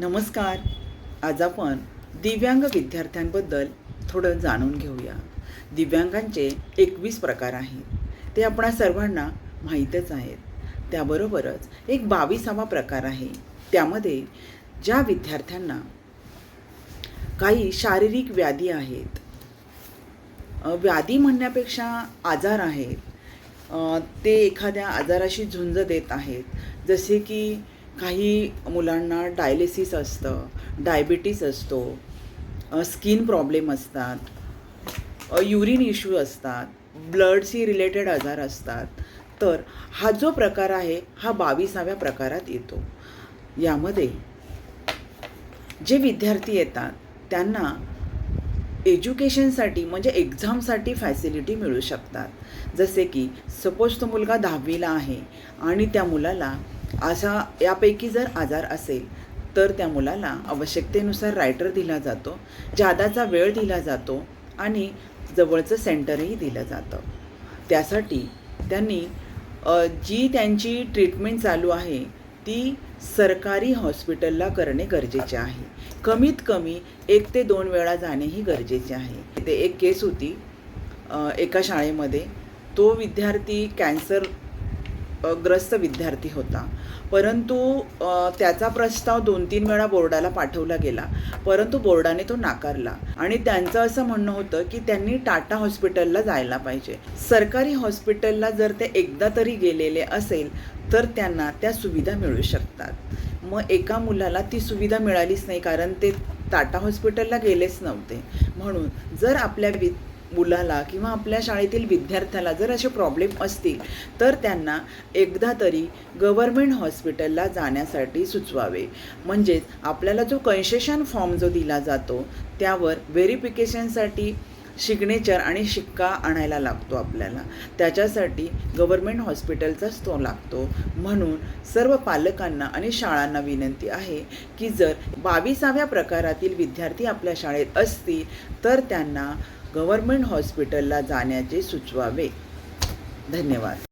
नमस्कार. आज आपण दिव्यांग विद्यार्थ्यांबद्दल थोडं जाणून घेऊया. दिव्यांगांचे 21 प्रकार आहेत. ते आपणा सर्वांना माहीतच आहेत. त्याबरोबरच एक 22वा प्रकार आहे. त्यामध्ये ज्या विद्यार्थ्यांना काही शारीरिक व्याधी आहेत, व्याधी म्हणण्यापेक्षा आजार आहेत, ते एखाद्या आजाराशी झुंज देत आहेत. जसे की काही मुलांना डायलिसिस असतं, डायबिटीस असतो, स्किन प्रॉब्लेम असतात, युरिन इश्यू असतात, ब्लडशी रिलेटेड आजार असतात. तर हा जो प्रकार आहे हा 22व्या प्रकारात येतो. यामध्ये जे विद्यार्थी येतात त्यांना एज्युकेशनसाठी म्हणजे एक्झामसाठी फॅसिलिटी मिळू शकतात. जसे की सपोज तो मुलगा 10वीला आहे आणि त्या मुलाला असा यापैकी जर आजार असेल तर त्या मुलाला आवश्यकतेनुसार रायटर दिला जातो, जादाचा वेळ दिला जातो आणि जवळचं सेंटरही दिलं जातं. त्यासाठी त्यांनी जी त्यांची ट्रीटमेंट चालू आहे ती सरकारी हॉस्पिटलला करणे गरजेचे आहे. कमीत कमी 1 ते 2 वेळा जाणेही गरजेचे आहे. ते एक केस होती एका शाळेमध्ये. तो विद्यार्थी कॅन्सर ग्रस्त विद्यार्थी होता, परंतु त्याचा प्रस्ताव 2-3 वेळा बोर्डाला पाठवला गेला, परंतु बोर्डाने तो नाकारला. आणि त्यांचं असं म्हणणं होतं की त्यांनी टाटा हॉस्पिटलला जायला पाहिजे. सरकारी हॉस्पिटलला जर ते एकदा तरी गेलेले असेल तर त्यांना त्या सुविधा मिळू शकतात. मग एका मुलाला ती सुविधा मिळालीच नाही, कारण ते टाटा हॉस्पिटलला गेलेच नव्हते. म्हणून जर आपल्या मुलाला किंवा आपल्या शाळेतील विद्यार्थ्याला जर असे प्रॉब्लेम असतील तर त्यांना एकदा तरी गव्हर्मेंट हॉस्पिटलला जाण्यासाठी सुचवावे. म्हणजेच आपल्याला जो कन्सेशन फॉर्म जो दिला जातो त्यावर व्हेरिफिकेशनसाठी सिग्नेचर आणि शिक्का आणायला लागतो आपल्याला. त्याच्यासाठी गव्हर्मेंट हॉस्पिटलचाच तो लागतो. म्हणून सर्व पालकांना आणि शाळांना विनंती आहे की जर 22व्या प्रकारातील विद्यार्थी आपल्या शाळेत असतील तर त्यांना गव्हर्मेंट हॉस्पिटलला जाण्याचे सुचवावे. धन्यवाद.